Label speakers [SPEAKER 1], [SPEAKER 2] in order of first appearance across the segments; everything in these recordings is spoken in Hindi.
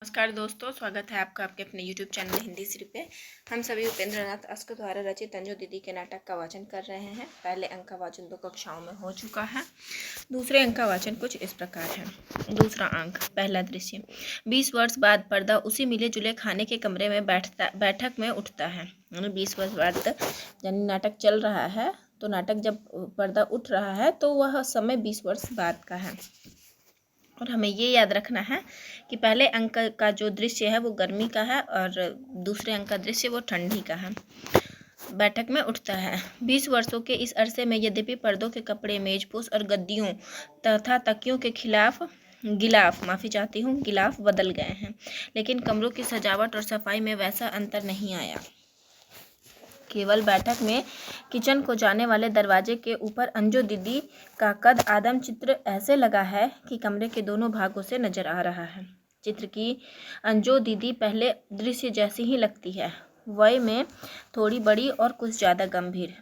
[SPEAKER 1] नमस्कार दोस्तों, स्वागत है आपका आपके अपने YouTube चैनल हिंदी श्री पे। हम सभी उपेंद्र नाथ अस्क द्वारा रचित अंजू दीदी के नाटक का वाचन कर रहे हैं। पहले अंक का वाचन 2 कक्षाओं में हो चुका है। दूसरे अंक का वाचन कुछ इस प्रकार है। दूसरा अंक, पहला दृश्य। 20 वर्ष बाद पर्दा उसी मिले जुले खाने के कमरे में बैठक में उठता है। 20 वर्ष बाद यानी नाटक चल रहा है, तो नाटक जब पर्दा उठ रहा है तो वह समय 20 वर्ष बाद का है। और हमें ये याद रखना है कि पहले अंक का जो दृश्य है वो गर्मी का है और दूसरे अंक का दृश्य वो ठंडी का है। बैठक में उठता है। 20 वर्षों के इस अरसे में यद्यपि पर्दों के कपड़े, मेजपोश और गद्दियों तथा तकियों के गिलाफ बदल गए हैं, लेकिन कमरों की सजावट और सफाई में वैसा अंतर नहीं आया। केवल बैठक में किचन को जाने वाले दरवाजे के ऊपर अंजू दीदी का कद आदम चित्र ऐसे लगा है कि कमरे के दोनों भागों से नजर आ रहा है। चित्र की अंजू दीदी पहले दृश्य जैसी ही लगती है, वय में थोड़ी बड़ी और कुछ ज़्यादा गंभीर।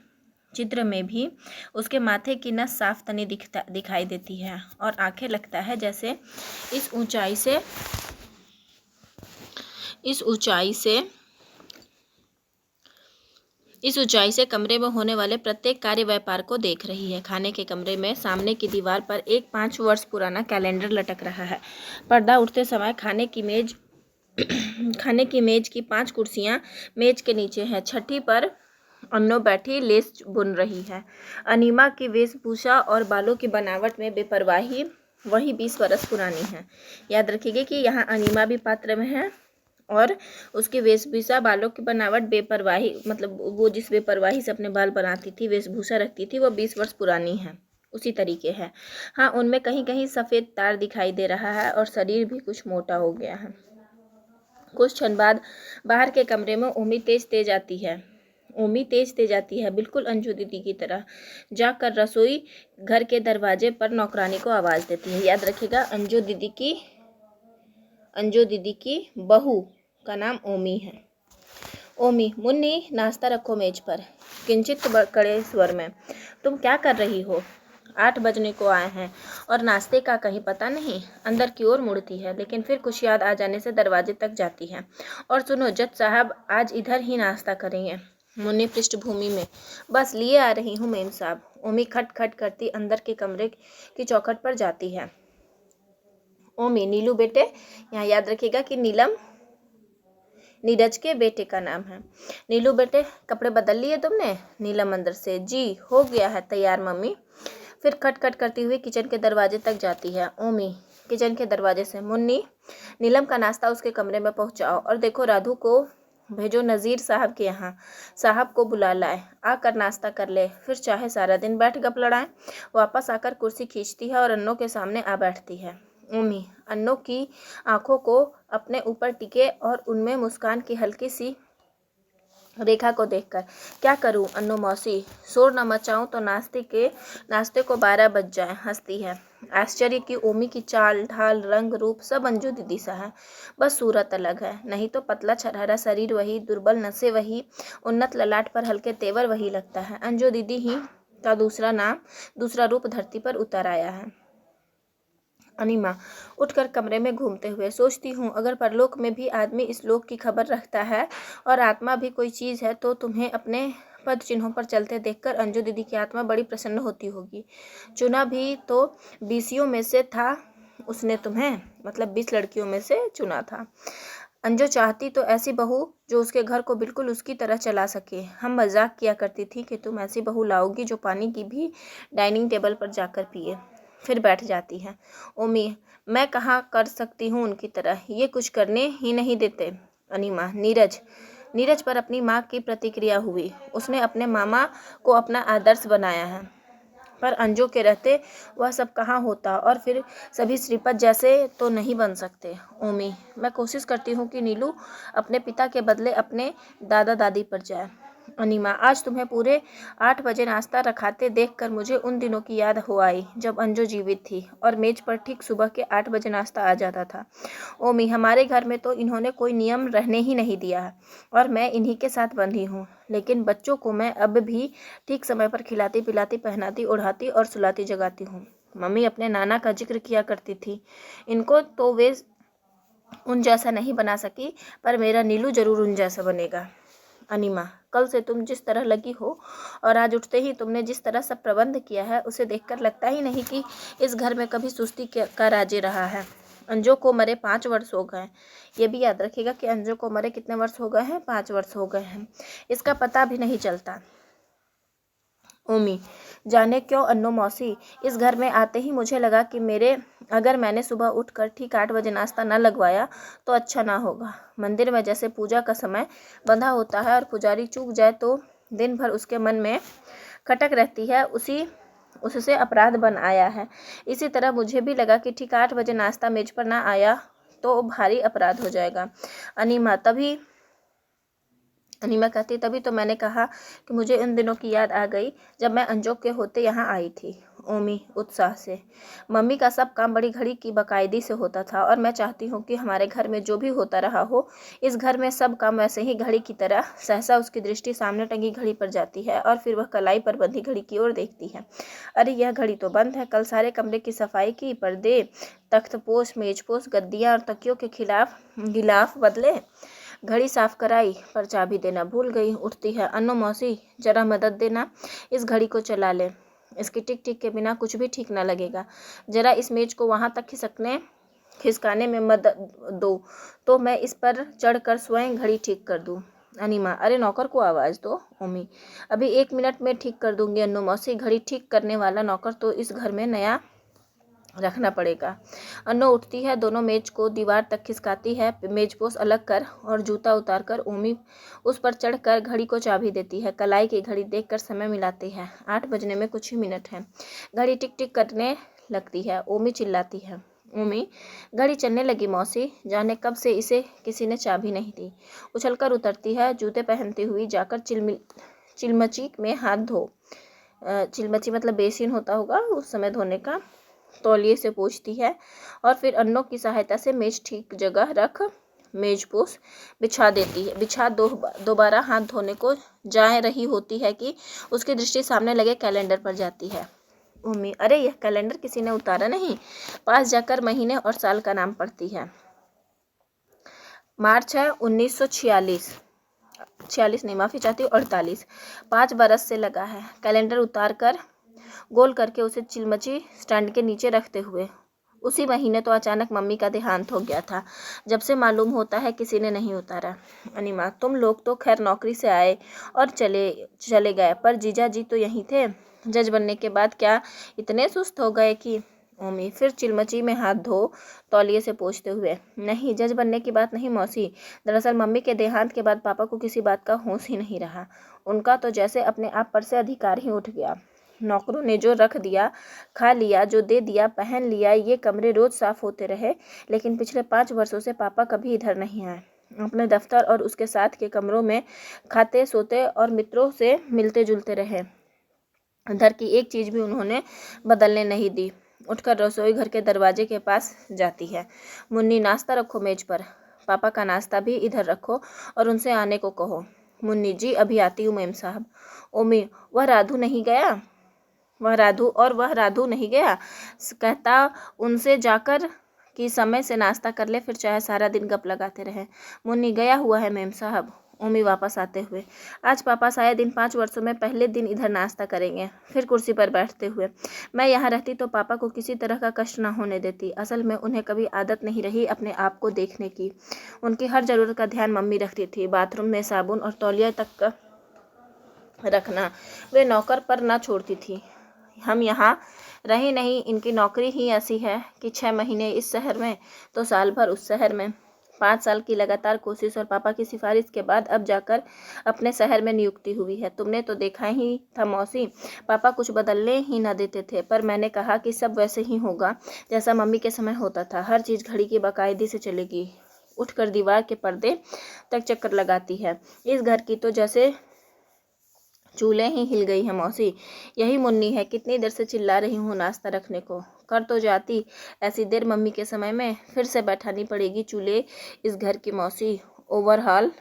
[SPEAKER 1] चित्र में भी उसके माथे की नस साफ तनी दिखाई देती है और आंखें लगता है जैसे इस ऊंचाई से कमरे में होने वाले प्रत्येक कार्य व्यापार को देख रही है। खाने के कमरे में सामने की दीवार पर एक 5 वर्ष पुराना कैलेंडर लटक रहा है। पर्दा उठते समय खाने की मेज की 5 कुर्सियां मेज के नीचे हैं। छठी पर अन्नो बैठी लेस बुन रही है। अनीमा की वेशभूषा और बालों की बनावट में बेपरवाही वही 20 वर्ष पुरानी है। याद रखिए कि यहाँ अनीमा भी पात्र में है और उसकी वेशभूषा, बालों की बनावट, बेपरवाही, मतलब वो जिस बेपरवाही से अपने बाल बनाती थी, वेशभूषा रखती थी, वो 20 वर्ष पुरानी है, उसी तरीके है। हाँ, उनमें कहीं कहीं सफ़ेद तार दिखाई दे रहा है और शरीर भी कुछ मोटा हो गया है। कुछ क्षण बाद बाहर के कमरे में ओमी तेज तेज आती है, बिल्कुल अंजू दीदी की तरह। जाकर रसोई घर के दरवाजे पर नौकरानी को आवाज़ देती है। याद रखिएगा, अंजू दीदी की बहू का नाम ओमी है। ओमी, मुन्नी नाश्ता रखो मेज पर। किंचित कड़े स्वर में, तुम क्या कर रही हो? 8 बजने को आए हैं और नाश्ते का कहीं पता नहीं। अंदर की ओर मुड़ती है, लेकिन फिर कुछ याद आ जाने से दरवाजे तक जाती है। और सुनो, जज साहब आज इधर ही नाश्ता करेंगे। मुन्नी पृष्ठभूमि में, बस लिए आ रही हूँ मेम साहब। ओमी खट खट करती अंदर के कमरे की चौखट पर जाती है। ओमी, नीलू बेटे, यहाँ याद रखिएगा कि नीलम नीरज के बेटे का नाम है। नीलू बेटे, कपड़े बदल लिए तुमने? नीलम अंदर से, जी हो गया है तैयार मम्मी। फिर खट खट करती हुई किचन के दरवाजे तक जाती है। ओमी किचन के दरवाजे से, मुन्नी नीलम का नाश्ता उसके कमरे में पहुंचाओ और देखो राधु को भेजो नज़ीर साहब के यहाँ, साहब को बुला लाए, आकर नाश्ता कर ले, फिर चाहे सारा दिन बैठ गप लड़ाएं। वापस आकर कुर्सी खींचती है और अन्नों के सामने आ बैठती है। ओमी अन्नों की आंखों को अपने ऊपर टिके और उनमें मुस्कान की हल्की सी रेखा को देखकर, क्या करूं अन्नू मौसी, शोर न मचाऊं तो नाश्ते को 12 बज जाए। हंसती है। आश्चर्य की ओमी की चाल ढाल रंग रूप सब अंजू दीदी सा है, बस सूरत अलग है। नहीं तो पतला छरहरा शरीर वही, दुर्बल नसें वही, उन्नत ललाट पर हल्के तेवर वही लगता है। अंजू दीदी ही का दूसरा रूप धरती पर उतर आया है। अनीमा उठकर कमरे में घूमते हुए, सोचती हूँ अगर परलोक में भी आदमी इस लोक की खबर रखता है और आत्मा भी कोई चीज़ है, तो तुम्हें अपने पद चिन्हों पर चलते देखकर अंजू दीदी की आत्मा बड़ी प्रसन्न होती होगी। चुना भी तो 20 में से था उसने तुम्हें, मतलब 20 लड़कियों में से चुना था। अंजू चाहती तो ऐसी बहू जो उसके घर को बिल्कुल उसकी तरह चला सके। हम मजाक किया करती थी कि तुम ऐसी बहू लाओगी जो पानी की भी डाइनिंग टेबल पर जाकर पिए। फिर बैठ जाती है। ओमी, मैं कहाँ कर सकती हूँ उनकी तरह, ये कुछ करने ही नहीं देते। अनीमा, नीरज पर अपनी माँ की प्रतिक्रिया हुई। उसने अपने मामा को अपना आदर्श बनाया है, पर अंजू के रहते वह सब कहाँ होता, और फिर सभी श्रीपत जैसे तो नहीं बन सकते। ओमी, मैं कोशिश करती हूँ कि नीलू अपने पिता के बदले अपने दादा दादी पर जाए। अनीमा, आज तुम्हें पूरे 8 बजे नाश्ता रखाते देखकर मुझे उन दिनों की याद हो आई जब अंजू जीवित थी और मेज पर ठीक सुबह के 8 बजे नाश्ता आ जाता था। ओमी, हमारे घर में तो इन्होंने कोई नियम रहने ही नहीं दिया है और मैं इन्हीं के साथ बंधी हूँ, लेकिन बच्चों को मैं अब भी ठीक समय पर खिलाती पिलाती, पहनाती ओढ़ाती और सुलाती जगाती हूँ। मम्मी अपने नाना का जिक्र किया करती थी, इनको तो वे उन जैसा नहीं बना सकी, पर मेरा नीलू ज़रूर उन जैसा बनेगा। अनिमा, कल से तुम जिस तरह लगी हो और आज उठते ही तुमने जिस तरह सब प्रबंध किया है, उसे देखकर लगता ही नहीं कि इस घर में कभी सुस्ती का राज्य रहा है। अंजू को मरे 5 वर्ष हो गए। ये भी याद रखिएगा कि अंजू को मरे कितने वर्ष हो गए हैं? 5 वर्ष हो गए हैं। इसका पता भी नहीं चलता। ओमी, जाने क्यों अन्नू मौसी, इस घर में आते ही मुझे लगा कि अगर मैंने सुबह उठकर ठीक 8 बजे नाश्ता न लगवाया तो अच्छा ना होगा। मंदिर में जैसे पूजा का समय बंधा होता है और पुजारी चूक जाए तो दिन भर उसके मन में खटक रहती है, उससे अपराध बन आया है। इसी तरह मुझे भी लगा कि ठीक 8 बजे नाश्ता मेज पर ना आया तो भारी अपराध हो जाएगा। अनिमा कहती, तभी तो मैंने कहा कि मुझे उन दिनों की याद आ गई जब मैं अंजू के होते यहाँ आई थी। ओमी उत्साह से, मम्मी का सब काम बड़ी घड़ी की बाकायदी से होता था और मैं चाहती हूँ कि हमारे घर में जो भी होता रहा हो, इस घर में सब काम वैसे ही घड़ी की तरह। सहसा उसकी दृष्टि सामने टंगी घड़ी पर जाती है और फिर वह कलाई पर बंधी घड़ी की ओर देखती है। अरे यह घड़ी तो बंद है। कल सारे कमरे की सफाई की, पर्दे, तख्तपोश, मेजपोश, गद्दियाँ और तकियों के खिलाफ गिलाफ बदले, घड़ी साफ कराई, पर चाबी देना भूल गई। उठती है, अन्नू मौसी जरा मदद देना, इस घड़ी को चला ले। इसकी टिक टिक के बिना कुछ भी ठीक ना लगेगा। जरा इस मेज को वहाँ तक खिसकाने में मदद दो तो मैं इस पर चढ़कर स्वयं घड़ी ठीक कर दूँ। अनिमा, अरे नौकर को आवाज़ दो। ओमी, अभी 1 मिनट में ठीक कर दूंगी अन्नू मौसी। घड़ी ठीक करने वाला नौकर तो इस घर में नया रखना पड़ेगा। अन्नू उठती है, दोनों मेज को दीवार तक खिसकाती है, मेजपोश अलग कर और जूता उतार कर ओमी उस पर चढ़कर घड़ी को चाबी देती है। कलाई की घड़ी देखकर समय मिलाती है। 8 बजने में कुछ ही मिनट हैं। घड़ी टिक टिक करने लगती है। ओमी चिल्लाती है, ओमी घड़ी चलने लगी मौसी, जाने कब से इसे किसी ने चाबी नहीं दी। उछलकर उतरती है, जूते पहनती हुई जाकर चिलमची में हाथ धो। चिलमची मतलब बेसिन होता होगा उस समय धोने का। तौलिए से पोंछती है और फिर अन्नों की सहायता से मेज ठीक जगह रख मेजपोश बिछा देती है। दोबारा हाथ धोने को जा रही होती है कि उसकी दृष्टि सामने लगे कैलेंडर पर जाती है। उम्मी, अरे यह कैलेंडर किसी ने उतारा नहीं। पास जाकर महीने और साल का नाम पढ़ती है। मार्च है 1946। 46 नहीं, माफ़ी चाहती हूँ, 48। 5 बरस से लगा है। कैलेंडर उतार कर गोल करके उसे चिलमची स्टैंड के नीचे रखते हुए। उसी महीने तो अचानक मम्मी का देहांत हो गया था। जब से मालूम होता है किसी ने नहीं उतारा। अनिमा, तुम लोग तो खैर नौकरी से आए और चले गए, पर जीजा जी तो यहीं थे। जज बनने के बाद क्या इतने सुस्त हो गए कि? ओमी फिर चिलमची में हाथ धो तौलिए से पोंछते हुए, नहीं जज बनने की बात नहीं मौसी, दरअसल मम्मी के देहांत के बाद पापा को किसी बात का होश ही नहीं रहा। उनका तो जैसे अपने आप पर से अधिकार ही उठ गया। नौकरों ने जो रख दिया, खा लिया, जो दे दिया, पहन लिया, ये कमरे रोज साफ होते रहे, लेकिन पिछले 5 वर्षों से पापा कभी इधर नहीं आए। अपने दफ्तर और उसके साथ के कमरों में खाते सोते और मित्रों से मिलते जुलते रहे। घर की एक चीज़ भी उन्होंने बदलने नहीं दी। उठकर रसोई घर के दरवाजे के पास जाती है। मुन्नी, नाश्ता रखो मेज पर। पापा का नाश्ता भी इधर रखो और उनसे आने को कहो। मुन्नी, जी अभी आती हूँ मेम साहब। ओमी, वह राधू नहीं गया? कहता उनसे जाकर कि समय से नाश्ता कर ले, फिर चाहे सारा दिन गप लगाते रहे। मुन्नी, गया हुआ है मेम साहब। ओमी वापस आते हुए, आज पापा शायद इन 5 वर्षों में पहले दिन इधर नाश्ता करेंगे। फिर कुर्सी पर बैठते हुए, मैं यहाँ रहती तो पापा को किसी तरह का कष्ट ना होने देती। असल में उन्हें कभी आदत नहीं रही अपने आप को देखने की। उनकी हर ज़रूरत का ध्यान मम्मी रखती थी। बाथरूम में साबुन और तौलिया तक का रखना वे नौकर पर ना छोड़ती थी। हम यहाँ रहे नहीं, इनकी नौकरी ही ऐसी है कि 6 महीने इस शहर में तो साल भर उस शहर में। 5 साल की लगातार कोशिश और पापा की सिफारिश के बाद अब जाकर अपने शहर में नियुक्ति हुई है। तुमने तो देखा ही था मौसी, पापा कुछ बदलने ही ना देते थे, पर मैंने कहा कि सब वैसे ही होगा जैसा मम्मी के समय होता था। हर चीज़ घड़ी की बाकायदे से चलेगी। उठकर दीवार के पर्दे तक चक्कर लगाती है। इस घर की तो जैसे चूल्हे ही हिल गई है मौसी। यही मुन्नी है, कितनी देर से चिल्ला रही हूँ नाश्ता रखने को। कर तो जाती, ऐसी देर मम्मी के समय में फिर से बैठानी पड़ेगी चूल्हे इस घर की मौसी। ओवरहाल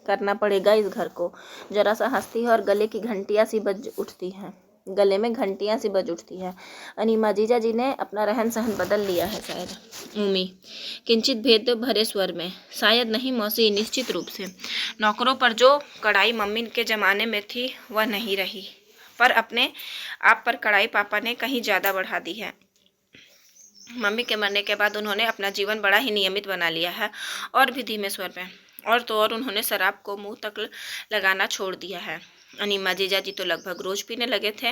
[SPEAKER 1] करना पड़ेगा इस घर को। जरा सा हंसती है और गले की घंटियाँ सी बज उठती हैं। गले में घंटियां सी बज उठती है। अनिमा, जीजा जी ने अपना रहन सहन बदल लिया है शायद। उमी किंचित भेद भरे स्वर में, शायद नहीं मौसी, निश्चित रूप से। नौकरों पर जो कड़ाई मम्मी के ज़माने में थी वह नहीं रही, पर अपने आप पर कड़ाई पापा ने कहीं ज़्यादा बढ़ा दी है। मम्मी के मरने के बाद उन्होंने अपना जीवन बड़ा ही नियमित बना लिया है। और भी धीमे स्वर में, और तो और उन्होंने शराब को मुंह तक लगाना छोड़ दिया है। अनिमा, जीजा जी तो लगभग रोज पीने लगे थे।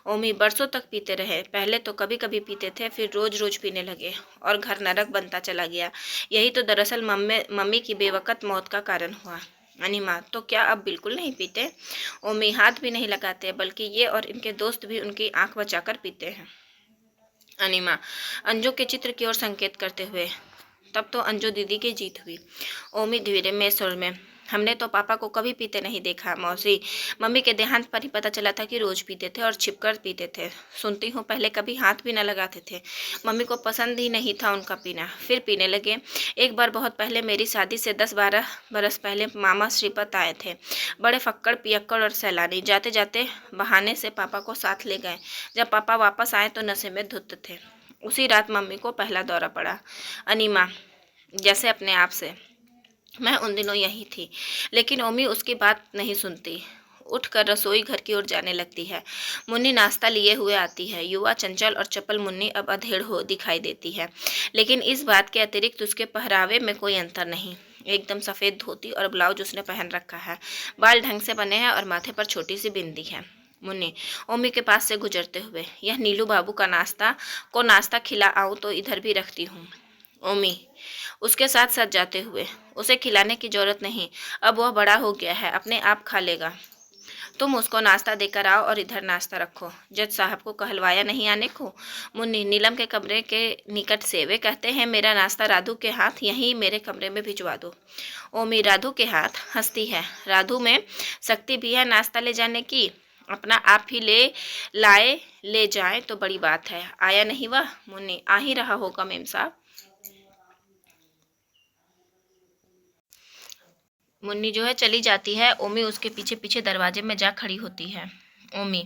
[SPEAKER 1] ओमी, बरसों तक पीते रहे। पहले तो कभी कभी पीते थे, फिर रोज रोज पीने लगे और घर नरक बनता चला गया। यही तो दरअसल मम्मी की बेवकत मौत का कारण हुआ। अनिमा, तो क्या अब बिल्कुल नहीं पीते? ओमी, हाथ भी नहीं लगाते, बल्कि ये और इनके दोस्त भी उनकी आंख बचाकर पीते हैं। अनिमा अंजू के चित्र की ओर संकेत करते हुए, तब तो अंजू दीदी की जीत हुई। ओमी धीरे में स्वर में, हमने तो पापा को कभी पीते नहीं देखा मौसी। मम्मी के देहांत पर ही पता चला था कि रोज पीते थे और छिपकर पीते थे। सुनती हूँ पहले कभी हाथ भी न लगाते थे। मम्मी को पसंद ही नहीं था उनका पीना, फिर पीने लगे। एक बार बहुत पहले, मेरी शादी से 10-12 बरस पहले, मामा श्रीपत आए थे। बड़े फक्कड़ पियक्कड़ और सैलानी। जाते जाते बहाने से पापा को साथ ले गए। जब पापा वापस आए तो नशे में धुत थे। उसी रात मम्मी को पहला दौरा पड़ा। अनिमा, जैसे अपने आप से, मैं उन दिनों यही थी। लेकिन ओमी उसकी बात नहीं सुनती, उठकर रसोई घर की ओर जाने लगती है। मुन्नी नाश्ता लिए हुए आती है। युवा, चंचल और चपल मुन्नी अब अधेड़ हो दिखाई देती है, लेकिन इस बात के अतिरिक्त उसके पहरावे में कोई अंतर नहीं। एकदम सफ़ेद धोती और ब्लाउज उसने पहन रखा है। बाल ढंग से बने हैं और माथे पर छोटी सी बिंदी है। मुन्नी ओमी के पास से गुजरते हुए, यह नीलू बाबू का नाश्ता खिला आऊँ तो इधर भी रखती हूँ। ओमी उसके साथ साथ जाते हुए, उसे खिलाने की जरूरत नहीं, अब वह बड़ा हो गया है, अपने आप खा लेगा। तुम उसको नाश्ता देकर आओ और इधर नाश्ता रखो। जज साहब को कहलवाया नहीं आने को? मुन्नी नीलम के कमरे के निकट से, वे कहते हैं मेरा नाश्ता राधु के हाथ यहीं मेरे कमरे में भिजवा दो। ओमी, राधु के हाथ? हंसती है। राधु में शक्ति भी है नाश्ता ले जाने की। अपना आप ही ले जाए तो बड़ी बात है। आया नहीं वह? मुन्नी, आ ही रहा होगा मेम साहब। मुन्नी जो है चली जाती है। ओमी उसके पीछे पीछे दरवाजे में जा खड़ी होती है। ओमी,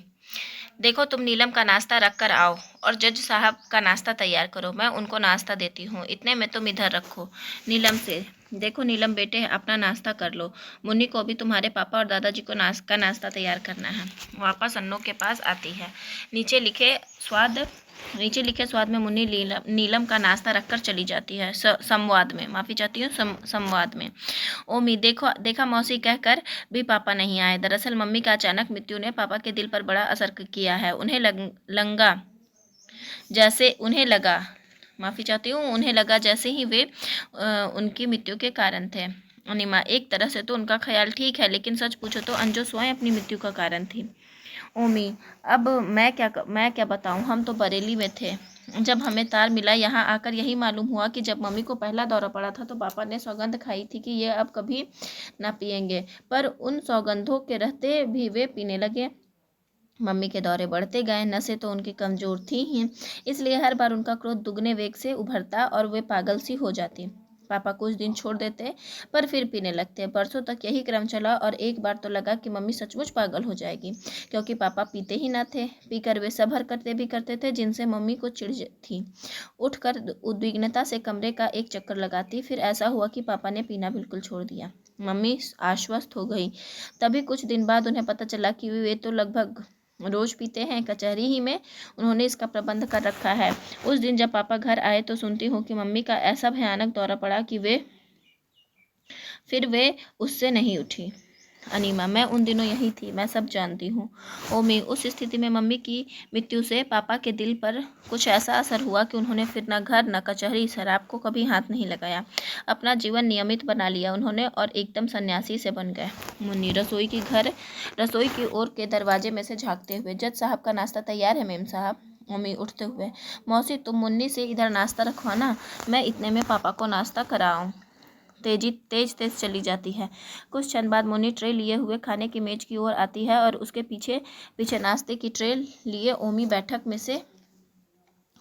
[SPEAKER 1] देखो तुम नीलम का नाश्ता रख कर आओ और जज साहब का नाश्ता तैयार करो, मैं उनको नाश्ता देती हूँ। इतने में तुम इधर रखो। नीलम से, देखो नीलम बेटे, अपना नाश्ता कर लो। मुन्नी को भी तुम्हारे पापा और दादाजी को नाश्ता तैयार करना है। वापस अन्नों के पास आती है। नीचे लिखे स्वाद में मुन्नी नीलम का नाश्ता रखकर चली जाती है। संवाद में, माफ़ी चाहती हूँ, संवाद में। ओमी, देखा मौसी कहकर भी पापा नहीं आए। दरअसल मम्मी का अचानक मृत्यु ने पापा के दिल पर बड़ा असर किया है। उन्हें लगा जैसे ही वे उनकी मृत्यु के कारण थे। अनिमा, एक तरह से तो उनका ख्याल ठीक है, लेकिन सच पूछो तो अंजू स्वयं अपनी मृत्यु का कारण थी। ओमी, अब मैं क्या बताऊं, हम तो बरेली में थे। जब हमें तार मिला, यहाँ आकर यही मालूम हुआ कि जब मम्मी को पहला दौरा पड़ा था तो पापा ने सौगंध खाई थी कि ये अब कभी ना पिएंगे, पर उन सौगंधों के रहते भी वे पीने लगे। मम्मी के दौरे बढ़ते गए। नसें तो उनकी कमज़ोर थी ही, इसलिए हर बार उनका क्रोध दुगने वेग से उभरता और वे पागल सी हो जाती। पापा कुछ दिन छोड़ देते, पर फिर पीने लगते। बरसों तक यही क्रम चला और एक बार तो लगा कि मम्मी सचमुच पागल हो जाएगी, क्योंकि पापा पीते ही ना थे। पीकर वे सब हरकतें भी करते थे जिनसे मम्मी को चिढ़ थी। उठकर उद्विग्नता से कमरे का एक चक्कर लगाती। फिर ऐसा हुआ कि पापा ने पीना बिल्कुल छोड़ दिया। मम्मी आश्वस्त हो गई। तभी कुछ दिन बाद उन्हें पता चला कि वे तो लगभग रोज पीते हैं। कचहरी ही में उन्होंने इसका प्रबंध कर रखा है। उस दिन जब पापा घर आए तो सुनती हूँ कि मम्मी का ऐसा भयानक दौरा पड़ा कि वे उससे नहीं उठी। अनीमा, मैं उन दिनों यही थी, मैं सब जानती हूँ। ओमी, उस स्थिति में मम्मी की मृत्यु से पापा के दिल पर कुछ ऐसा असर हुआ कि उन्होंने फिर न घर न कचहरी, शराब को कभी हाथ नहीं लगाया। अपना जीवन नियमित बना लिया उन्होंने और एकदम सन्यासी से बन गए। मुन्नी रसोई की ओर के दरवाजे में से झाँकते हुए, जज साहब का नाश्ता तैयार है मेम साहब। मम्मी उठते हुए, मौसी तुम मुन्नी से इधर नाश्ता रखवाना, मैं इतने में पापा को नाश्ता कराऊँ। तेज चली जाती है। कुछ क्षण बाद मुन्नी ट्रे लिए हुए खाने की मेज की ओर आती है और उसके पीछे पीछे नाश्ते की ट्रे लिए ओमी बैठक में से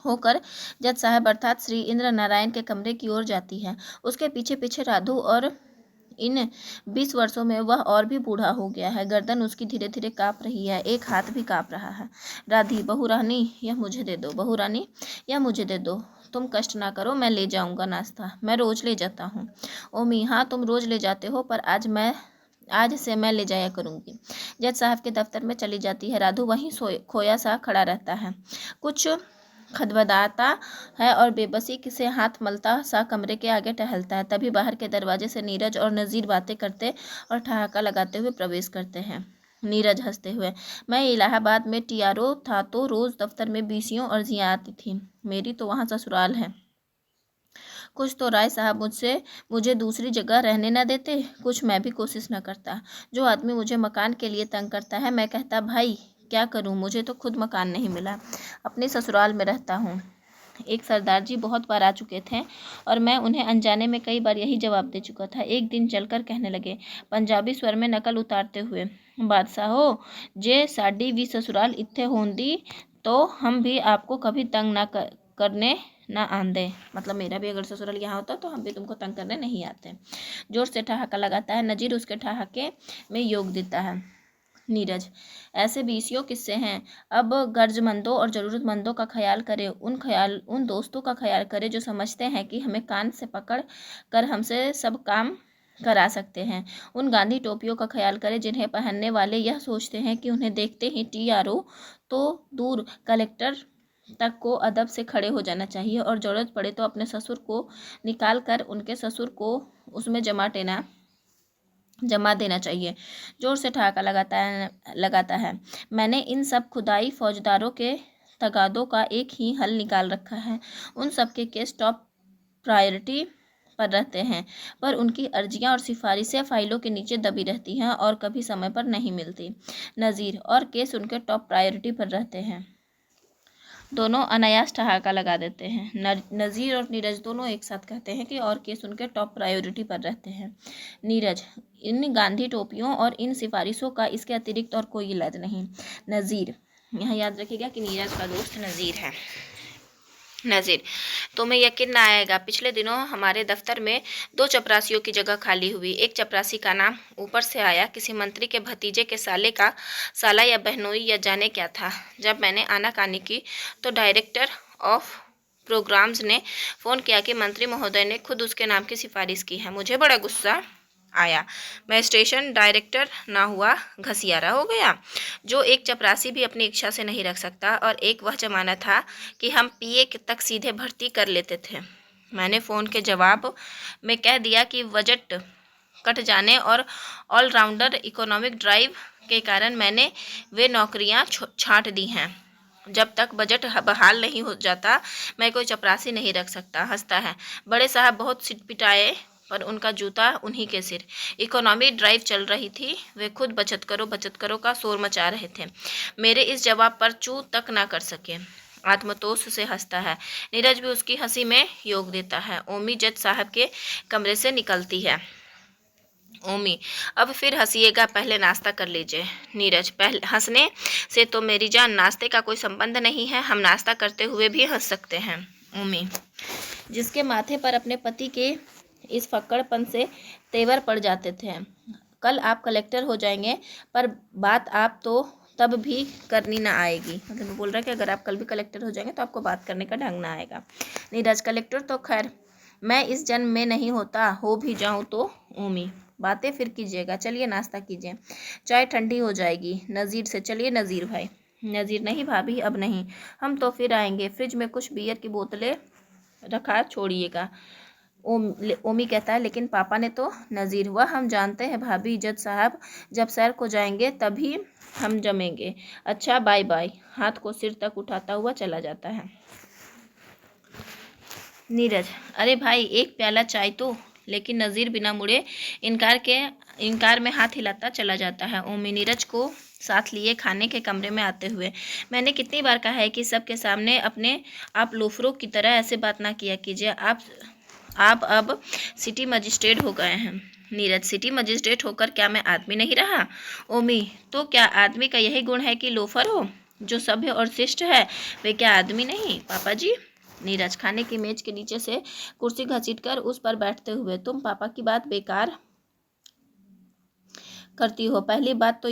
[SPEAKER 1] होकर जज साहब अर्थात श्री इंद्र नारायण के कमरे की ओर जाती है। उसके पीछे पीछे राधु और इन 20 वर्षों में वह और भी बूढ़ा हो गया है। गर्दन उसकी धीरे धीरे काँप रही है, एक हाथ भी काँप रहा है। राधी, बहू रानी यह मुझे दे दो, बहू रानी यह मुझे दे दो। तुम कष्ट ना करो, मैं ले जाऊंगा नाश्ता, मैं रोज़ ले जाता हूँ। ओमी, हाँ तुम रोज़ ले जाते हो, पर आज से मैं ले जाया करूँगी। जज साहब के दफ्तर में चली जाती है। राधू वहीं खोया सा खड़ा रहता है, कुछ खदबदाता है और बेबसी से हाथ मलता सा कमरे के आगे टहलता है। तभी बाहर के दरवाजे से नीरज और नज़ीर बातें करते और ठहाका लगाते हुए प्रवेश करते हैं। नीरज हंसते हुए, मैं इलाहाबाद में टीआरओ था तो रोज़ दफ्तर में बीसियों अर्जियाँ आती थी। मेरी तो वहाँ ससुराल है। कुछ तो राय साहब मुझे दूसरी जगह रहने न देते, कुछ मैं भी कोशिश न करता। जो आदमी मुझे मकान के लिए तंग करता है, मैं कहता भाई क्या करूं, मुझे तो खुद मकान नहीं मिला, अपने ससुराल में रहता हूं। एक सरदार जी बहुत बार आ चुके थे और मैं उन्हें अनजाने में कई बार यही जवाब दे चुका था। एक दिन चलकर कहने लगे पंजाबी स्वर में नकल उतारते हुए, बादशाहो जे साडी भी ससुराल इत्थे होंदी तो हम भी आपको कभी तंग ना करने ना आंदे। मतलब मेरा भी अगर ससुराल यहाँ होता तो हम भी तुमको तंग करने नहीं आते। जोर से ठहाका लगाता है। नजीर उसके ठहाके में योग देता है। नीरज, ऐसे बीसियों किस्से हैं। अब गर्जमंदों और ज़रूरतमंदों का ख्याल करें, उन दोस्तों का ख्याल करें जो समझते हैं कि हमें कान से पकड़ कर हमसे सब काम करा सकते हैं। उन गांधी टोपियों का ख्याल करें जिन्हें पहनने वाले यह सोचते हैं कि उन्हें देखते ही टीआरओ तो दूर कलेक्टर तक को अदब से खड़े हो जाना चाहिए और ज़रूरत पड़े तो अपने ससुर को निकाल कर उनके ससुर को उसमें जमा देना चाहिए। जोर से ठहाका लगाता है। मैंने इन सब खुदाई फौजदारों के तगादों का एक ही हल निकाल रखा है। उन सब के केस टॉप प्रायोरिटी पर रहते हैं, पर उनकी अर्जियां और सिफारिशें फाइलों के नीचे दबी रहती हैं और कभी समय पर नहीं मिलती। नज़ीर, और केस उनके टॉप प्रायोरिटी पर रहते हैं। दोनों अनायास ठहाका लगा देते हैं। नज़ीर और नीरज दोनों एक साथ कहते हैं कि और केस उनके टॉप प्रायोरिटी पर रहते हैं। नीरज, इन गांधी टोपियों और इन सिफारिशों का इसके अतिरिक्त और कोई इलाज नहीं। नज़ीर, यहाँ याद रखिएगा कि नीरज का दोस्त नज़ीर है। नज़ीर, तुम्हें यकीन ना आएगा, पिछले दिनों हमारे दफ्तर में 2 चपरासियों की जगह खाली हुई। एक चपरासी का नाम ऊपर से आया, किसी मंत्री के भतीजे के साला या बहनोई या जाने क्या था। जब मैंने आनाकानी की तो डायरेक्टर ऑफ प्रोग्राम्स ने फ़ोन किया कि मंत्री महोदय ने खुद उसके नाम की सिफारिश की है। मुझे बड़ा गुस्सा आया। मैं स्टेशन डायरेक्टर ना हुआ घसियारा हो गया। जो एक चपरासी भी अपनी इच्छा से नहीं रख सकता, और एक वह जमाना था कि हम पीए तक सीधे भर्ती कर लेते थे। मैंने फ़ोन के जवाब में कह दिया कि बजट कट जाने और ऑलराउंडर इकोनॉमिक ड्राइव के कारण मैंने वे नौकरियां छांट दी हैं। जब तक बजट बहाल नहीं हो जाता मैं कोई चपरासी नहीं रख सकता। हंसता है। बड़े साहब बहुत सिटपिटाए, पर उनका जूता उन्हीं के सिर। इकोनॉमी ड्राइव चल रही थी, वे खुद बचत करो का शोर मचा रहे थे। मेरे इस जवाब पर चू तक ना कर सके। आत्मतोष से हंसता है। नीरज भी उसकी हंसी में योग देता है। ओमी जज साहब के कमरे से निकलती है। ओमी, अब फिर हंसिएगा, पहले नाश्ता कर लीजिए। नीरज, पहले हंसने से तो मेरी जान नाश्ते का कोई संबंध नहीं है, हम नाश्ता करते हुए भी हंस सकते हैं। ओमी, जिसके माथे पर अपने पति के इस फक्कड़पन से तेवर पड़ जाते थे। कल आप कलेक्टर हो जाएंगे, पर बात आप तो तब भी करनी ना आएगी। मतलब बोल रहा है कि अगर आप कल भी कलेक्टर हो जाएंगे तो आपको बात करने का ढंग ना आएगा। नीरज, कलेक्टर तो खैर मैं इस जन्म में नहीं होता, हो भी जाऊं तो। ओमी, बातें फिर कीजिएगा, चलिए नाश्ता कीजिए, चाय ठंडी हो जाएगी। नज़ीर से, चलिए नज़ीर भाई। नज़ीर, नहीं भाभी अब नहीं, हम तो फिर आएंगे, फ्रिज में कुछ बियर की बोतलें रखा छोड़िएगा। ओमी कहता है, लेकिन पापा ने तो। नज़ीर, वह हम जानते हैं भाभी, जज साहब जब सैर को जाएंगे तभी हम जमेंगे। अच्छा बाय बाय। हाथ को सिर तक उठाता हुआ चला जाता है। नीरज, अरे भाई एक प्याला चाय तो। लेकिन नज़ीर बिना मुड़े इनकार में हाथ हिलाता चला जाता है। ओमी नीरज को साथ लिए खाने के कमरे में आते हुए, मैंने कितनी बार कहा है कि सबके सामने अपने आप लोफरों की तरह ऐसे बात ना किया कीजिए। आप अब सिटी मजिस्ट्रेट हो गए हैं। नीरज, सिटी मजिस्ट्रेट होकर क्या मैं आदमी नहीं रहा? ओमी, तो क्या आदमी का यही गुण है कि लोफर हो? जो सभ्य और शिष्ट है वे क्या आदमी नहीं पापा जी? नीरज, खाने की मेज के नीचे से कुर्सी घसीटकर उस पर बैठते हुए, तुम पापा की बात बेकार करती हो? पहली बात तो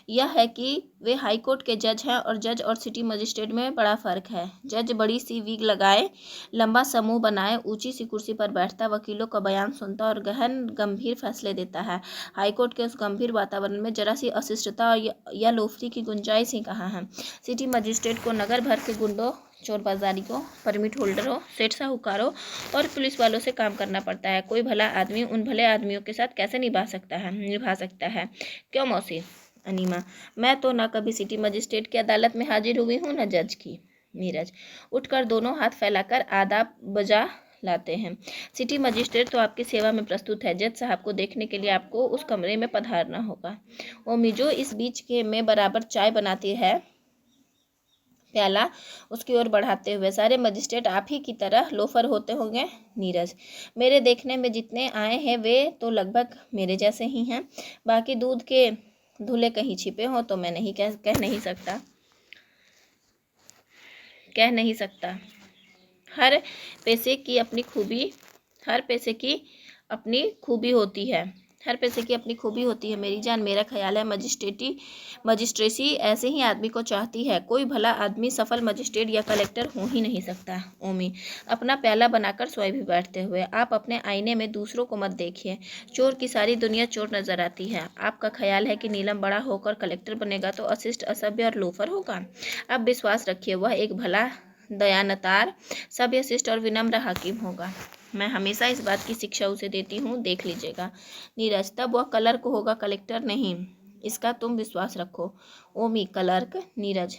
[SPEAKER 1] यह है कि वे हाई कोर्ट के जज हैं और जज और सिटी मजिस्ट्रेट में बड़ा फ़र्क है। जज बड़ी सी विग लगाए, लंबा समूह बनाए, ऊंची सी कुर्सी पर बैठता, वकीलों का बयान सुनता और गहन गंभीर फैसले देता है। हाई कोर्ट के उस गंभीर वातावरण में जरा सी अशिष्टता और या लोफरी की गुंजाइश ही कहाँ है। सिटी मजिस्ट्रेट को नगर भर के गुंडों, चोर बाजारियों, परमिट होल्डरों, सेठ साहूकारों और पुलिस वालों से काम करना पड़ता है। कोई भला आदमी उन भले आदमियों के साथ कैसे निभा सकता है? क्यों मौसी? अनीमा, मैं तो ना कभी सिटी मजिस्ट्रेट की अदालत में हाजिर हुई हूँ, ना जज की। नीरज उठकर दोनों हाथ फैलाकर आदाब बजा लाते हैं। सिटी मजिस्ट्रेट तो आपकी सेवा में प्रस्तुत है। जज साहब को देखने के लिए आपको उस कमरे में पधारना होगा। ओमी, जो इस बीच के में बराबर चाय बनाती है, प्याला उसकी ओर बढ़ाते हुए, सारे मजिस्ट्रेट आप ही की तरह लोफर होते होंगे? नीरज, मेरे देखने में जितने आए हैं वे तो लगभग मेरे जैसे ही हैं। बाकी दूध के धुले कहीं छिपे हों तो मैं नहीं कह नहीं सकता। हर पैसे की अपनी खूबी होती है मेरी जान। मेरा ख्याल है मजिस्ट्रेसी ऐसे ही आदमी को चाहती है। कोई भला आदमी सफल मजिस्ट्रेट या कलेक्टर हो ही नहीं सकता। ओमी, अपना प्याला बनाकर सोए भी बैठते हुए, आप अपने आईने में दूसरों को मत देखिए। चोर की सारी दुनिया चोर नजर आती है। आपका ख्याल है कि नीलम बड़ा होकर कलेक्टर बनेगा तो अशिष्ट, असभ्य और लोफर होगा? आप विश्वास रखिए, वह एक भला, दयानतार, सभ्यशिष्ट और विनम्र हाकिम होगा। मैं हमेशा इस बात की शिक्षा उसे देती हूँ, देख लीजिएगा। नीरज, तब वह क्लर्क होगा, कलेक्टर नहीं, इसका तुम विश्वास रखो। ओमी, क्लर्क? नीरज,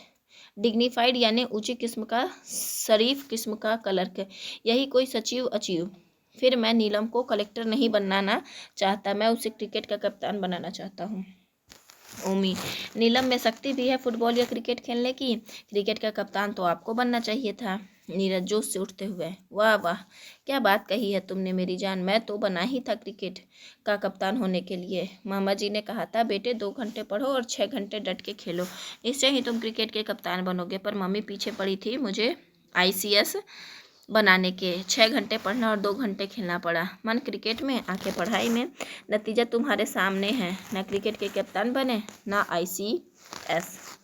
[SPEAKER 1] डिग्निफाइड यानी ऊंची किस्म का, शरीफ किस्म का क्लर्क, यही कोई सचिव अचीव। फिर मैं नीलम को कलेक्टर नहीं बनाना चाहता, मैं उसे क्रिकेट का कप्तान बनाना चाहता हूँ। ओमी, नीलम में शक्ति भी है फुटबॉल या क्रिकेट खेलने की। क्रिकेट का कप्तान तो आपको बनना चाहिए था। नीरज जोश से उठते हुए, वाह वाह, क्या बात कही है तुमने मेरी जान। मैं तो बना ही था क्रिकेट का कप्तान होने के लिए। मामा जी ने कहा था, बेटे 2 घंटे पढ़ो और 6 घंटे डट के खेलो, निश्चय ही तुम क्रिकेट के कप्तान बनोगे। पर मम्मी पीछे पड़ी थी, मुझे ICS बनाने के 6 घंटे पढ़ना और 2 घंटे खेलना पड़ा। मन क्रिकेट में, आंखें पढ़ाई में। नतीजा तुम्हारे सामने है, ना क्रिकेट के कप्तान बने, ना ICS।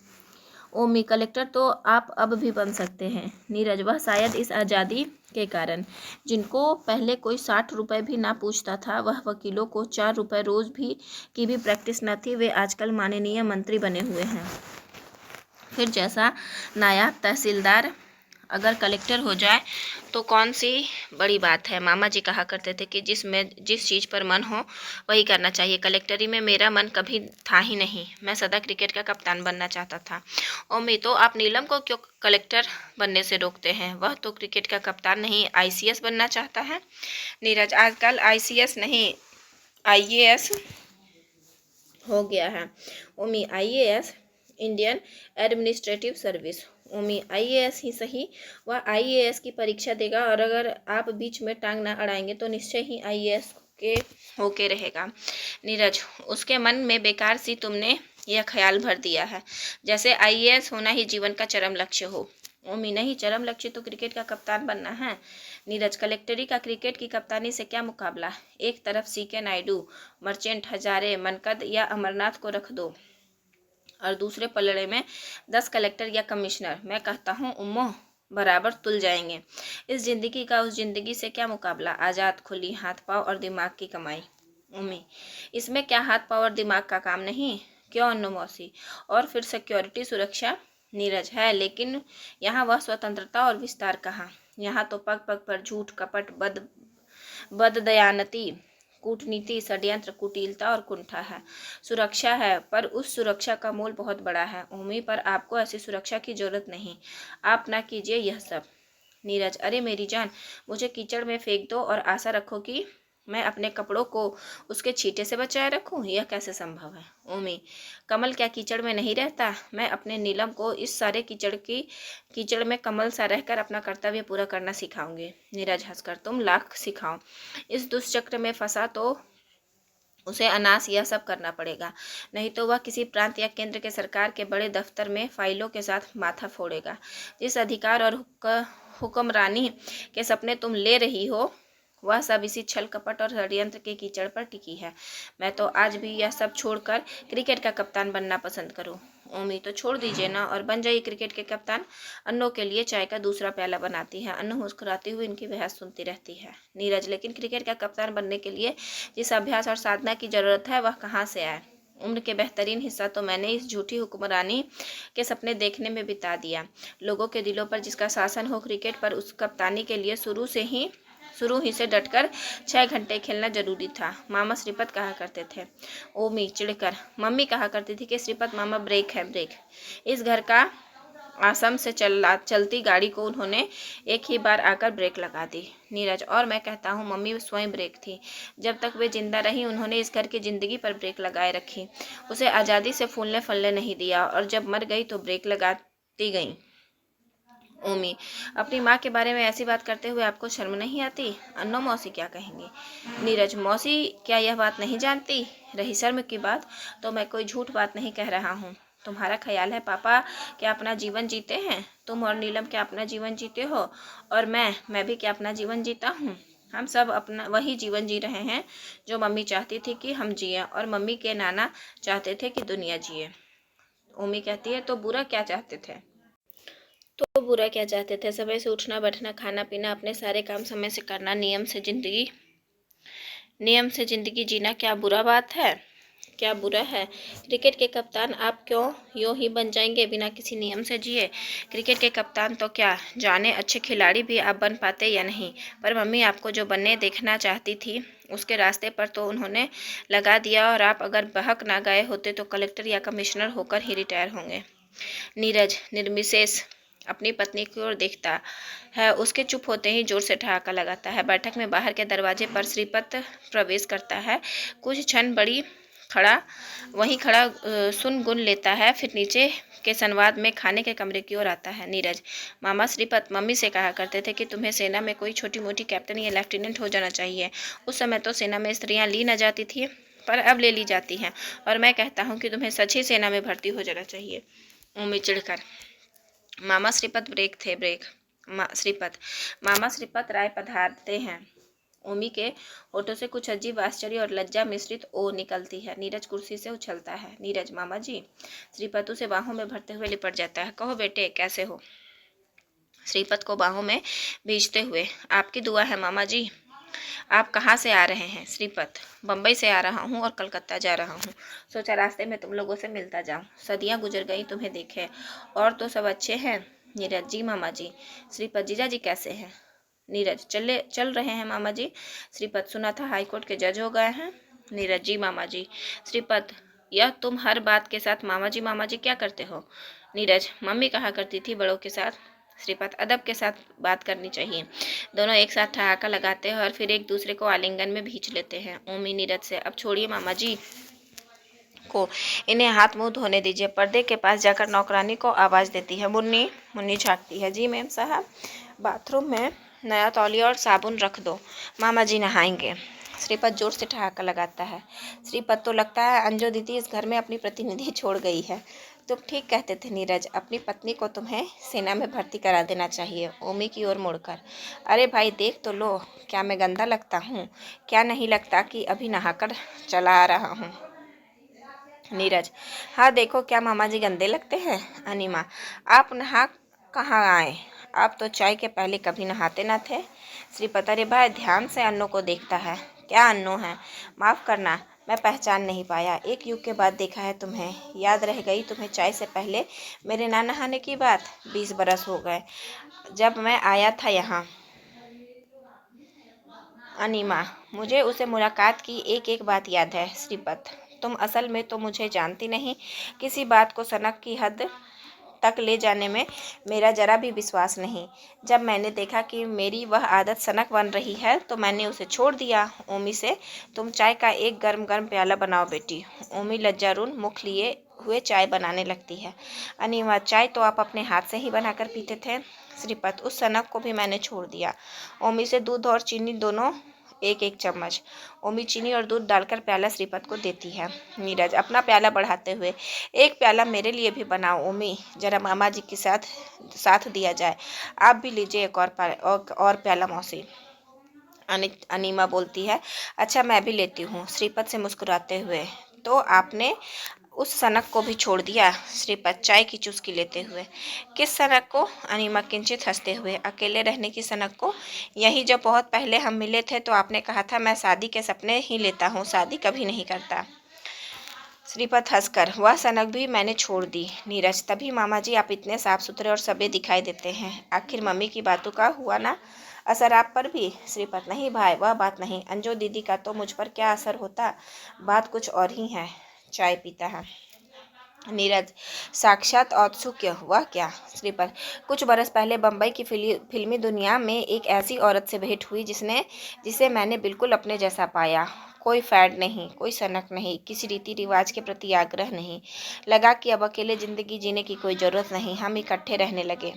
[SPEAKER 1] ओमी, कलेक्टर तो आप अब भी बन सकते हैं। नीरज, वह शायद इस आज़ादी के कारण। जिनको पहले कोई 60 रुपये भी ना पूछता था, वह वकीलों को 4 रुपये रोज़ की भी प्रैक्टिस न थी, वे आजकल माननीय मंत्री बने हुए हैं। फिर जैसा नायाब तहसीलदार अगर कलेक्टर हो जाए तो कौन सी बड़ी बात है। मामा जी कहा करते थे कि जिस चीज़ पर मन हो वही करना चाहिए। कलेक्टरी में मेरा मन कभी था ही नहीं, मैं सदा क्रिकेट का कप्तान बनना चाहता था। ओमी, तो आप नीलम को क्यों कलेक्टर बनने से रोकते हैं? वह तो क्रिकेट का कप्तान नहीं, ICS बनना चाहता है। नीरज, आजकल ICS नहीं, IAS हो गया है। ओमी, IAS इंडियन एडमिनिस्ट्रेटिव सर्विस। ओमी, IAS ही सही, वह IAS की परीक्षा देगा और अगर आप बीच में टांग ना अड़ाएंगे तो निश्चय ही IAS के होके रहेगा। नीरज, उसके मन में बेकार सी तुमने यह ख्याल भर दिया है जैसे IAS होना ही जीवन का चरम लक्ष्य हो। ओमी, नहीं, चरम लक्ष्य तो क्रिकेट का कप्तान बनना है। नीरज, कलेक्टरी का क्रिकेट की कप्तानी से क्या मुकाबला? एक तरफ CK नायडू, मर्चेंट, हजारे, मनकद या अमरनाथ को रख दो और दूसरे पलड़े में 10 कलेक्टर या कमिश्नर। मैं कहता हूँ उम्मो बराबर तुल जाएंगे। इस जिंदगी का उस जिंदगी से क्या मुकाबला? आज़ाद, खुली, हाथ पाँव और दिमाग की कमाई। उम्मी, इसमें क्या हाथ पाँव और दिमाग का काम नहीं? क्यों अन्नू मौसी? और फिर सिक्योरिटी, सुरक्षा। नीरज, है, लेकिन यहाँ वह स्वतंत्रता और विस्तार कहाँ? यहाँ तो पग पग पर झूठ, कपट, बददयानती, कूटनीति, षड्यंत्र, कुटिलता और कुंठा है। सुरक्षा है, पर उस सुरक्षा का मूल बहुत बड़ा है। उम्मीद पर आपको ऐसी सुरक्षा की जरूरत नहीं, आप ना कीजिए यह सब। नीरज, अरे मेरी जान, मुझे कीचड़ में फेंक दो और आशा रखो कि मैं अपने कपड़ों को उसके छींटे से बचाए रखूं, यह कैसे संभव है? ओमी, कमल क्या कीचड़ में नहीं रहता? मैं अपने नीलम को इस सारे कीचड़ में कमल सा रहकर अपना कर्तव्य पूरा करना सिखाऊंगी। नीरज हंसकर, तुम लाख सिखाओ, इस दुष्चक्र में फंसा तो उसे अनास यह सब करना पड़ेगा, नहीं तो वह किसी प्रांत या केंद्र के सरकार के बड़े दफ्तर में फाइलों के साथ माथा फोड़ेगा। जिस अधिकार और हुक्मरानी के सपने तुम ले रही हो वह सब इसी छल कपट और षड्यंत्र के कीचड़ पर टिकी है। मैं तो आज भी यह सब छोड़कर क्रिकेट का कप्तान बनना पसंद करूं। ओमी, तो छोड़ दीजिए ना और बन जाइए क्रिकेट के कप्तान। अन्नू के लिए चाय का दूसरा प्याला बनाती है। अन्नू मुस्कुराती हुई इनकी बहस सुनती रहती है। नीरज, लेकिन क्रिकेट का कप्तान बनने के लिए जिस अभ्यास और साधना की जरूरत है वह कहाँ से आए? उम्र के बेहतरीन हिस्सा तो मैंने इस झूठी हुक्मरानी के सपने देखने में बिता दिया। लोगों के दिलों पर जिसका शासन हो, क्रिकेट पर उस कप्तानी के लिए शुरू ही से डटकर 6 घंटे खेलना जरूरी था। मामा श्रीपत कहा करते थे। ओमी चिढ़कर, मम्मी कहा करती थी कि श्रीपत मामा ब्रेक है ब्रेक। इस घर का आसम से चलती गाड़ी को उन्होंने एक ही बार आकर ब्रेक लगा दी। नीरज, और मैं कहता हूँ मम्मी स्वयं ब्रेक थी। जब तक वे जिंदा रही उन्होंने इस घर की जिंदगी पर ब्रेक लगाए रखी। उसे आज़ादी से फूलने फलने नहीं दिया और जब मर गई तो ब्रेक लगाती गई। ओमी, अपनी माँ के बारे में ऐसी बात करते हुए आपको शर्म नहीं आती? अन्नो, मौसी क्या कहेंगी? नीरज, मौसी क्या यह बात नहीं जानती? रही शर्म की बात, तो मैं कोई झूठ बात नहीं कह रहा हूँ। तुम्हारा ख्याल है पापा क्या अपना जीवन जीते हैं? तुम और नीलम क्या अपना जीवन जीते हो? और मैं भी क्या अपना जीवन जीता हूँ? हम सब अपना वही जीवन जी रहे हैं जो मम्मी चाहती थी कि हम जिए और मम्मी के नाना चाहते थे कि दुनिया जिए। ओमी कहती है, तो बुरा क्या चाहते थे? तो बुरा क्या चाहते थे? समय से उठना, बैठना, खाना पीना, अपने सारे काम समय से करना, नियम से जिंदगी जीना क्या बुरा बात है? क्या बुरा है? क्रिकेट के कप्तान आप क्यों यूं ही बन जाएंगे बिना किसी नियम से जिए? क्रिकेट के कप्तान तो क्या जाने अच्छे खिलाड़ी भी आप बन पाते या नहीं। पर मम्मी आपको जो बनने देखना चाहती थी उसके रास्ते पर तो उन्होंने लगा दिया और आप अगर बहक ना गए होते तो कलेक्टर या कमिश्नर होकर ही रिटायर होंगे। नीरज निर्विशेष अपनी पत्नी की ओर देखता है। उसके चुप होते ही जोर से ठहाका लगाता है। बैठक में बाहर के दरवाजे पर श्रीपत प्रवेश करता है। कुछ क्षण वहीं खड़ा सुन गुन लेता है, फिर नीचे के संवाद में खाने के कमरे की ओर आता है। नीरज, मामा श्रीपत मम्मी से कहा करते थे कि तुम्हें सेना में कोई छोटी मोटी कैप्टन या लेफ्टिनेंट हो जाना चाहिए। उस समय तो सेना में स्त्रियां ली न जाती थी, पर अब ले ली जाती हैं और मैं कहता हूँ कि तुम्हें सच ही सेना में भर्ती हो जाना चाहिए। उम्मीद चिढ़कर, मामा श्रीपत ब्रेक थे ब्रेक। श्रीपत, मामा श्रीपत राय पधारते हैं। ओमी के होठों से कुछ अजीब आश्चर्य और लज्जा मिश्रित ओ निकलती है। नीरज कुर्सी से उछलता है। नीरज, मामा जी। श्रीपत उसे बाहों में भरते हुए लिपट जाता है। कहो बेटे, कैसे हो? श्रीपत को बाहों में भींचते हुए, आपकी दुआ है मामा जी। आप कहाँ से आ रहे हैं? श्रीपत, बम्बई से आ रहा हूँ और कलकत्ता जा रहा हूँ। सोचा रास्ते में तुम लोगों से मिलता जाऊँ। सदियाँ गुजर गई तुम्हें देखे। और तो सब अच्छे हैं? नीरज, जी मामा जी। श्रीपत, जीजा जी कैसे हैं? नीरज, चल रहे हैं मामा जी। श्रीपत, सुना था हाईकोर्ट के जज हो गए हैं? नीरज, जी मामा जी। श्रीपत, यह तुम हर बात के साथ मामा जी क्या करते हो? नीरज, मम्मी कहा करती थी बड़ों के साथ। श्रीपत, अदब के साथ बात करनी चाहिए। दोनों एक साथ ठहाका लगाते हैं और फिर एक दूसरे को आलिंगन में भींच लेते हैं। ओमी नीरज से, अब छोड़िए मामा जी को, इन्हें हाथ मुंह धोने दीजिए। पर्दे के पास जाकर नौकरानी को आवाज़ देती है। मुन्नी झाँकती है। जी मैम साहब, बाथरूम में नया तौलिया और साबुन रख दो, मामा जी नहाएंगे। श्रीपत जोर से ठहाका लगाता है। श्रीपत, तो लगता है अंजू दीदी इस घर में अपनी प्रतिनिधि छोड़ गई है। तुम ठीक कहते थे नीरज, अपनी पत्नी को तुम्हें सेना में भर्ती करा देना चाहिए। ओमी की ओर मुड़कर, अरे भाई देख तो लो, क्या मैं गंदा लगता हूँ? क्या नहीं लगता कि अभी नहाकर चला आ रहा हूँ? नीरज, हाँ देखो क्या मामा जी गंदे लगते हैं। अनिमा, आप नहा कहाँ आए? आप तो चाय के पहले कभी नहाते ना थे। श्रीपत, अरे भाई ध्यान से अन्नू को देखता है। क्या अन्नू है? माफ़ करना, मैं पहचान नहीं पाया। एक युग के बाद देखा है तुम्हें। याद रह गई तुम्हें चाय से पहले मेरे ना नहाने की बात? 20 बरस हो गए जब मैं आया था यहाँ। अनिमा, मुझे उसे मुलाकात की एक एक बात याद है। श्रीपत, तुम असल में तो मुझे जानती नहीं। किसी बात को सनक की हद तक ले जाने में मेरा जरा भी विश्वास नहीं। जब मैंने देखा कि मेरी वह आदत सनक बन रही है तो मैंने उसे छोड़ दिया। ओमी से, तुम चाय का एक गर्म गर्म प्याला बनाओ बेटी। ओमी लज्जारून मुख लिए हुए चाय बनाने लगती है। अनिमा, चाय तो आप अपने हाथ से ही बनाकर पीते थे। श्रीपत, उस सनक को भी मैंने छोड़ दिया। ओमी से, दूध और चीनी दोनों एक एक चम्मच। ओमी चीनी और दूध डालकर प्याला श्रीपत को देती है। नीरज अपना प्याला बढ़ाते हुए, एक प्याला मेरे लिए भी बनाओ ओमी, जरा मामा जी के साथ दिया जाए। आप भी लीजिए एक और प्याला मौसी। अनीमा बोलती है, अच्छा मैं भी लेती हूँ श्रीपत से मुस्कुराते हुए। तो आपने उस सनक को भी छोड़ दिया? श्रीपत चाय की चुस्की लेते हुए। किस सनक को? अनीमा किंचित हंसते हुए। अकेले रहने की सनक को। यही जब बहुत पहले हम मिले थे तो आपने कहा था मैं शादी के सपने ही लेता हूँ, शादी कभी नहीं करता। श्रीपत हंसकर, वह सनक भी मैंने छोड़ दी। नीरज, तभी मामा जी आप इतने साफ सुथरे और सभ्य दिखाई देते हैं। आखिर मम्मी की बातों का हुआ ना असर आप पर भी? श्रीपत, नहीं भाई, वह बात नहीं। अंजू दीदी का तो मुझ पर क्या असर होता, बात कुछ और ही है। चाय पीता है। नीरज, साक्षात औत्सुक्य, वह क्या? श्रीपत, कुछ बरस पहले बम्बई की फिल्मी दुनिया में एक ऐसी औरत से भेंट हुई जिसे मैंने बिल्कुल अपने जैसा पाया। कोई फैड नहीं, कोई सनक नहीं, किसी रीति रिवाज के प्रति आग्रह नहीं। लगा कि अब अकेले जिंदगी जीने की कोई ज़रूरत नहीं, हम इकट्ठे रहने लगे।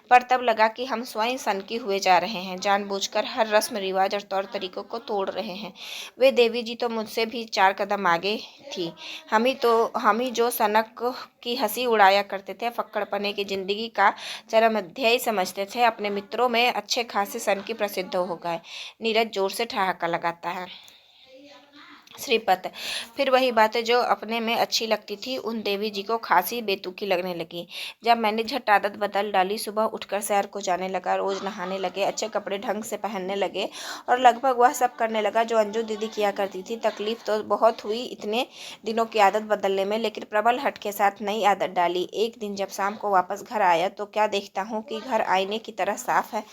[SPEAKER 1] पर तब लगा कि हम स्वयं सनकी हुए जा रहे हैं, जानबूझकर हर रस्म रिवाज और तौर तरीकों को तोड़ रहे हैं। वे देवी जी तो मुझसे भी 4 कदम आगे थी। हम ही जो सनक की हंसी उड़ाया करते थे, फक्कड़पने की जिंदगी का चरम अध्याय समझते थे, अपने मित्रों में अच्छे खासे सनकी प्रसिद्ध हो गए। नीरज जोर से ठहाका लगाता है। श्रीपत, फिर वही बातें जो अपने में अच्छी लगती थी उन देवी जी को खासी बेतुकी लगने लगी। जब मैंने झट आदत बदल डाली, सुबह उठकर सैर को जाने लगा, रोज नहाने लगे, अच्छे कपड़े ढंग से पहनने लगे और लगभग वह सब करने लगा जो अंजू दीदी किया करती थी। तकलीफ तो बहुत हुई इतने दिनों की आदत बदलने में, लेकिन प्रबल हट के साथ नई आदत डाली। एक दिन जब शाम को वापस घर आया तो क्या देखता हूँ कि घर आईने की तरह साफ है,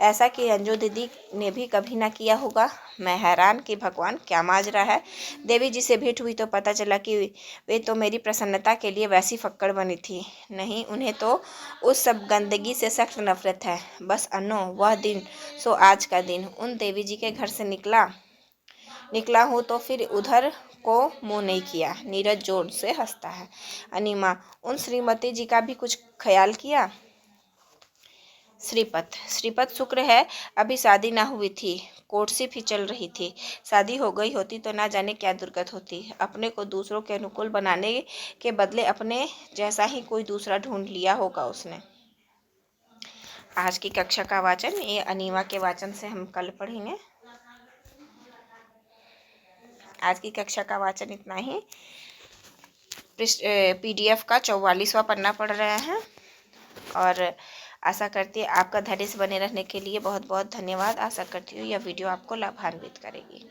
[SPEAKER 1] ऐसा कि अंजू दीदी ने भी कभी ना किया होगा। मैं हैरान कि भगवान क्या माजरा है। देवी जी से भेंट हुई तो पता चला कि वे तो मेरी प्रसन्नता के लिए वैसी फक्कड़ बनी थी। नहीं, उन्हें तो उस सब गंदगी से सख्त नफरत है। बस अनो, वह दिन सो आज का दिन। उन देवी जी के घर से निकला हूँ तो फिर उधर को मुंह नहीं किया। नीरज जोर से हंसता है। अनीमा, उन श्रीमती जी का भी कुछ ख्याल किया? श्रीपत, शुक्र है अभी शादी ना हुई थी, कोर्टशिप ही चल रही थी। शादी हो गई होती तो ना जाने क्या दुर्गत होती। अपने को दूसरों के अनुकूल बनाने के बदले अपने जैसा ही कोई दूसरा ढूंढ लिया होगा उसने। आज की कक्षा का वाचन ये अनीमा के वाचन से हम कल पढ़ेंगे। आज की कक्षा का वाचन इतना ही। PDF का 44वां पन्ना पढ़ रहे हैं और आशा करती है आपका धैर्य से बने रहने के लिए बहुत बहुत धन्यवाद। आशा करती हूँ यह वीडियो आपको लाभान्वित करेगी।